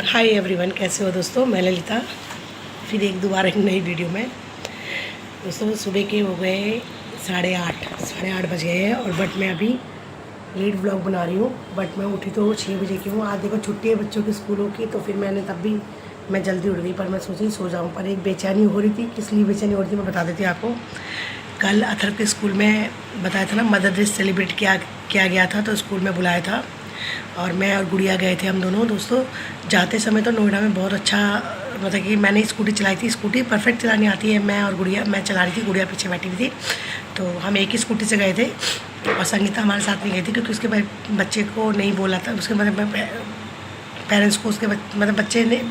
Hi everyone, कैसे हो दोस्तों। मैं ललिता फिर एक दोबारा एक नई वीडियो में। दोस्तों सुबह के हो गए 8:30 बज गए हैं और बट मैं अभी लेट व्लॉग बना रही हूँ। बट मैं उठी तो 6 बजे की हूँ। आज देखो छुट्टी है बच्चों की स्कूलों की, तो फिर मैंने तब भी मैं जल्दी उठ गई। पर मैं सोची सो जाऊँ, पर एक बेचैनी हो रही थी। किस लिए बेचैनी हो रही थी मैं बता देती हूँ आपको। कल अथर्व के स्कूल में बताया था ना, मदर डे सेलिब्रेट किया गया था, तो स्कूल में बुलाया था और मैं और गुड़िया गए थे हम दोनों। दोस्तों जाते समय तो नोएडा में बहुत अच्छा, मतलब कि मैंने स्कूटी चलाई थी। स्कूटी परफेक्ट चलानी आती है। मैं और गुड़िया, मैं चला रही थी, गुड़िया पीछे बैठी हुई थी। तो हम एक ही स्कूटी से गए थे और संगीता हमारे साथ नहीं गई थी क्योंकि उसके बच्चे को नहीं बोला था। उसके मतलब पेरेंट्स को उसके मतलब बच्चे ने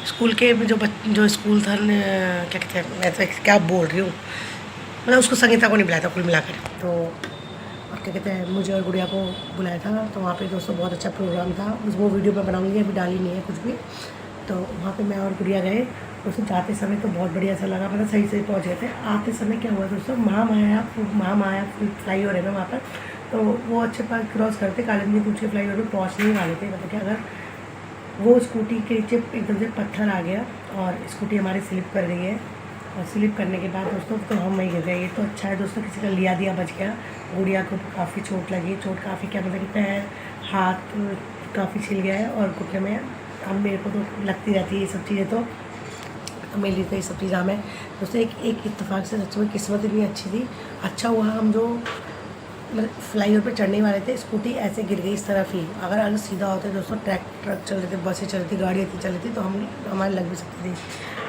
स्कूल के जो स्कूल था, क्या कहते हैं, मैं तो क्या बोल रही हूँ, मतलब उसको संगीता को नहीं बुलाया था कुल मिलाकर। तो और क्या कहते हैं, मुझे और गुड़िया को बुलाया था। तो वहाँ पे दोस्तों बहुत अच्छा प्रोग्राम था। वो वीडियो मैं बनाऊँगी, अभी डाली नहीं है कुछ भी। तो वहाँ पे मैं और गुड़िया गए। दोस्तों जाते समय तो बहुत बढ़िया सा लगा, मतलब सही से पहुँच गए थे। आते समय क्या हुआ दोस्तों, महामाया फ्लाई हो रहे थे वहाँ पर। तो वो अच्छे पास क्रॉस करते कालिंदी कुछ के फ्लाई ओवर में पहुँचने ही वाले थे। मतलब कि अगर वो स्कूटी के नीचे एकदम से पत्थर आ गया और स्कूटी हमारी स्लिप कर गई है। और स्लिप करने के बाद दोस्तों तो हम वहीं गिर गए। ये तो अच्छा है दोस्तों, किसी का लिया दिया बच गया। गुड़िया को काफ़ी चोट लगी। चोट काफ़ी क्या मतलब कि पैर हाथ काफ़ी छिल गया है और घुटने में। अब मेरे को तो लगती रहती है ये सब चीज़ें, तो मेरे लिए तो ये सब चीज़ आम है दोस्तों। एक इत्तेफाक से सच में किस्मत इतनी अच्छी थी। अच्छा हुआ हम जो मतलब फ्लाई ओवर पर चढ़ने वाले थे, स्कूटी ऐसे गिर गई इस तरफ ही। अगर सीधा होते दोस्तों, ट्रक चल रहे थे, बसें चल रही थी, गाड़ियाँ चल रही थी, तो हमारे लग भी सकती थी।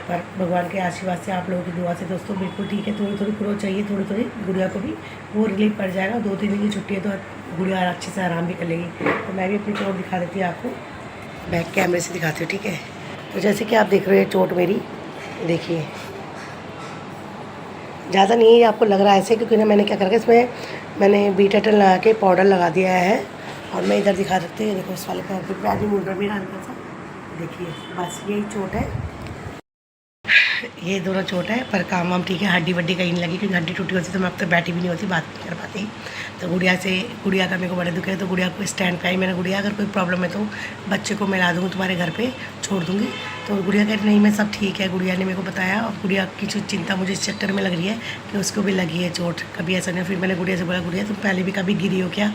पर भगवान के आशीर्वाद से, आप लोगों की दुआ से दोस्तों बिल्कुल ठीक है। थोड़ी थोड़ी ग्रो चाहिए, थोड़ी थोड़ी गुड़िया को भी वो रिलीफ पड़ जाएगा। 2-3 दिन की छुट्टी है तो गुड़िया अच्छे से आराम भी कर लेगी। तो मैं भी अपनी चोट दिखा देती हूँ आपको, बैक कैमरे से दिखाती हूँ, ठीक है। तो जैसे कि आप देख रहे हो चोट मेरी, देखिए ज़्यादा नहीं है, आपको लग रहा है ऐसे क्योंकि ना मैंने क्या करके इसमें मैंने बीटाटल लगा के पाउडर लगा दिया है। और मैं इधर दिखा सकती हूँ, देखो इस वाले पैर भी मुड़ रहा मेरा हल्का सा, देखिए बस यही चोट है। ये दोनों चोट है, पर काम वाम ठीक है। हड्डी वड्डी कहीं नहीं लगी, क्योंकि हड्डी टूटी होती तो मैं अब तक बैठी भी नहीं होती, बात नहीं कर पाती। तो गुड़िया का मेरे को बड़े दुख है, तो गुड़िया को स्टैंड पे आई मैंने। गुड़िया अगर कोई प्रॉब्लम है तो बच्चे को मैं ला दूँगी तुम्हारे घर पे, छोड़ दूँगी। तो गुड़िया कह रही नहीं मैं सब ठीक है। गुड़िया ने मेरे को बताया, और गुड़िया की चिंता मुझे इस चक्कर में लग रही है कि उसको भी लगी है चोट, कभी ऐसा नहीं। फिर मैंने गुड़िया से बोला, गुड़िया तुम पहले भी कभी गिरी हो क्या?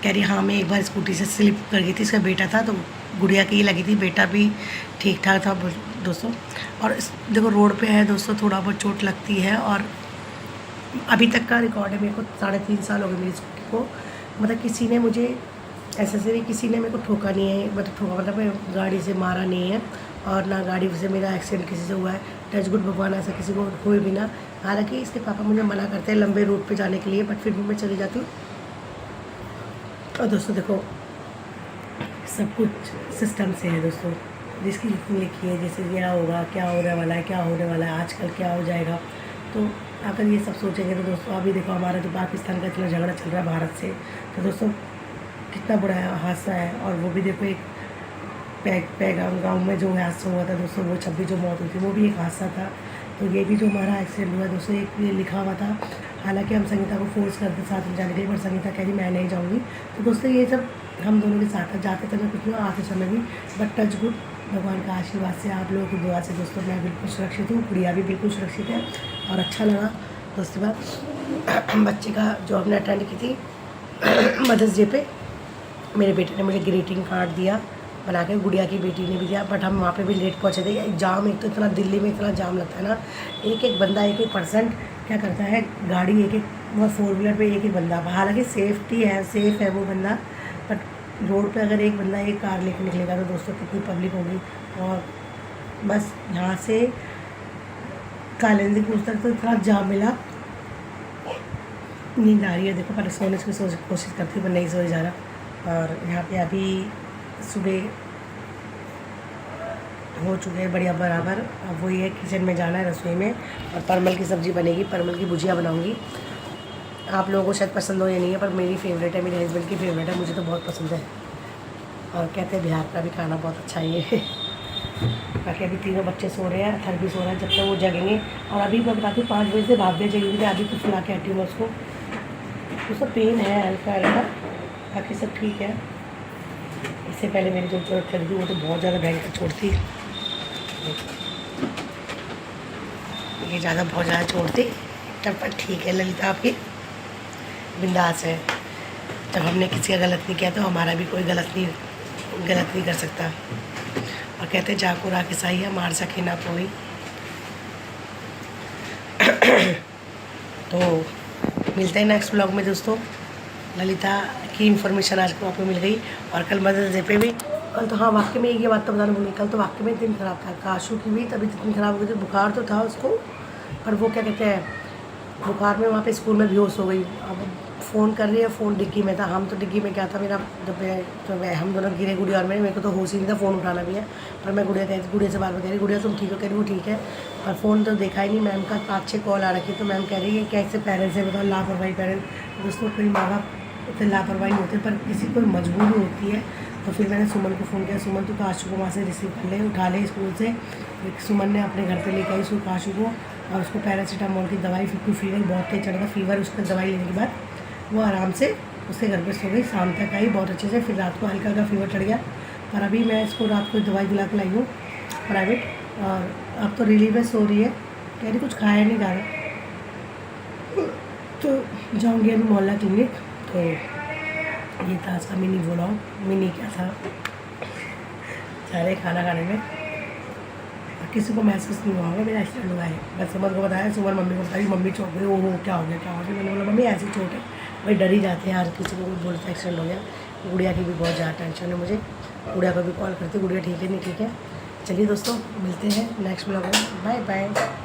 कह रही हाँ, मैं एक बार स्कूटी से स्लिप कर गई थी, इसका बेटा था। तो गुड़िया की लगी थी, बेटा भी ठीक ठाक था दोस्तों। और देखो रोड पे है दोस्तों, थोड़ा बहुत चोट लगती है। और अभी तक का रिकॉर्ड है, मेरे को 3.5 साल हो गए मेरी स्कूटी को। मतलब किसी ने मुझे किसी ने मेरे को ठोका नहीं है, मतलब ठोका मतलब गाड़ी से मारा नहीं है। और ना गाड़ी से मेरा एक्सीडेंट किसी से हुआ है, टच गुड भगवान, ऐसा किसी को हुए भी ना। हालांकि इसके पापा मुझे मना करते हैं लंबे रूट पे जाने के लिए, बट फिर भी मैं चली जाती हूँ। और दोस्तों देखो सब कुछ सिस्टम से है दोस्तों, जिसकी लिखनी लिखी है, जैसे क्या होगा, क्या होने वाला है, क्या होने वाला है, आजकल क्या हो जाएगा। तो अगर ये सब सोचेंगे तो दोस्तों अभी देखो हमारा जो पाकिस्तान का इतना झगड़ा चल रहा है भारत से, तो दोस्तों कितना बड़ा हादसा है। और वो भी देखो एक पैगाम गाँव में जो हादसा हुआ था दोस्तों, वो 26 जो मौत हुई थी, वो भी एक हादसा था। तो ये भी जो हमारा एक्सीडेंट हुआ दोस्तों, एक ये लिखा हुआ था। हालांकि हम संगीता को फोर्स करते साथ में जाने के लिए, पर संगीता कह रही मैं नहीं जाऊँगी। तो दोस्तों ये सब हम दोनों के साथ जाते समय कुछ नहीं, आते समय भी। बट टच गुड भगवान का आशीर्वाद से, आप लोगों की दुआ से दोस्तों मैं बिल्कुल सुरक्षित हूँ। गुड़िया भी बिल्कुल सुरक्षित है। और अच्छा लगा दोस्तों बात, बच्चे का जो हमने अटेंड की थी मदर्स डे पे, मेरे बेटे ने मुझे ग्रीटिंग कार्ड दिया बना के, गुड़िया की बेटी ने भी दिया। बट हम वहाँ पे भी लेट पहुँचे थे। जाम एक तो इतना, दिल्ली में इतना जाम लगता है ना, एक बंदा, एक पर्सन क्या करता है, गाड़ी एक वो 4 व्हीलर पे एक बंदा। हालांकि सेफ्टी है, सेफ़ है वो बंदा, बट रोड पे अगर एक बंदा एक कार लेकर निकलेगा तो दोस्तों कितनी पब्लिक होगी। और बस यहाँ से कालिंदी कूच तक तो इतना जाम मिला, नींद आ रही है देखो, पर सोने की कोशिश करती पर नहीं सोए जा रहा। और यहाँ पे अभी सुबह हो चुके हैं बढ़िया बराबर। अब वही है, किचन में जाना है रसोई में, और परमल की सब्ज़ी बनेगी, परमल की भुजिया बनाऊंगी। आप लोगों को शायद पसंद हो या नहीं है, पर मेरी फेवरेट है, मेरे हस्बैंड की फेवरेट है, मुझे तो बहुत पसंद है। और कहते हैं बिहार का भी खाना बहुत अच्छा है ये। बाकी अभी तीनों बच्चे सो रहे हैं, अथर भी सो रहा है, जब तक वो जगेंगे। और अभी मैं बताती हूँ 5 बजे से भाग जगेंगे, अभी तो सुला के हटी हूँ उसको। उसका पेन है हल्का हल्का, बाकी सब ठीक है। इससे पहले मेरी जो चोट चली थी वो तो बहुत ज़्यादा भयंकर चोट थी, ये ज़्यादा बहुत ज़्यादा चोट थी। तब पर ठीक है ललिता, आपकी बिंदास है। जब हमने किसी का गलत नहीं किया तो हमारा भी कोई गलत नहीं कर सकता। और कहते जाको राके साहिया मार सके ना कोई। तो मिलते हैं नेक्स्ट ब्लॉग में दोस्तों। ललिता की इन्फॉर्मेशन आज को आपको मिल गई। और कल मदर्स डे पे भी, कल तो हाँ वाकई में ये बात तो बताना भूल गई, कल तो वाकई में दिन ख़राब था। काशू की भी तबीयत इतनी ख़राब हो गई थी, बुखार तो था उसको, पर वो क्या कहते हैं, बुखार में वहाँ पे स्कूल में बेहोश हो गई। अब फ़ोन कर रही है, फ़ोन डिग्गी में था, हम तो डिग्गी में क्या था मेरा, जब हम दोनों गिरे गुड़िया और मेरे को तो होश ही नहीं था, फ़ोन उठाना भी है। पर मैं गुड़िया से बार बार कह रही, गुड़िया तुम ठीक हो, कह रही वो ठीक है, पर फ़ोन तो देखा ही नहीं। मैम का 5-6 कॉल आ रखी, तो मैम कह रही है कैसे पेरेंट्स है, बताओ लापरवाही पेरेंट्स। दोस्तों कोई माँ बाप इतने लापरवाही होते, पर किसी कोई मजबूरी होती है। तो फिर मैंने सुमन को फ़ोन किया, सुमन तो काशू को वहाँ से रिसीव कर ले, उठा ले स्कूल से। सुमन ने अपने घर पे लेके आई उसको, काशू को, और उसको पैरासीटामोल की दवाई, फिर फीवर बहुत तेज चढ़ गया, फीवर उसका दवाई लेने के बाद वो आराम से उसके घर पे सो गई। शाम तक आई बहुत अच्छे से, फिर रात को हल्का हल्का फीवर चढ़ गया। पर अभी मैं इसको रात को दवाई दिला के लाई हूँ प्राइवेट, और अब तो रिलीव में सो रही है, कह रही कुछ खाया नहीं जा रहा। तो जाऊँगी अभी मोहल्ला क्लिनिक। तो ये था आज का मिनी व्लॉग। मिनी क्या था, जा रहे खाना खाने में। किसी को महसूस नहीं हुआ होगा मेरा एक्सीडेंट हुआ है, बस सुमन को बताया, सुमन मम्मी को बताई, मम्मी चौंक गई, वो क्या हो गया। मैंने बोला मम्मी ऐसी चोट है, भाई डर ही जाते हैं यार, किसी को भी बोलते एक्सीडेंट हो गया। गुड़िया की भी बहुत ज़्यादा टेंशन है मुझे, गुड़िया को भी कॉल करती, गुड़िया ठीक है नहीं ठीक है। चलिए दोस्तों मिलते हैं नेक्स्ट ब्लॉग में, बाय बाय।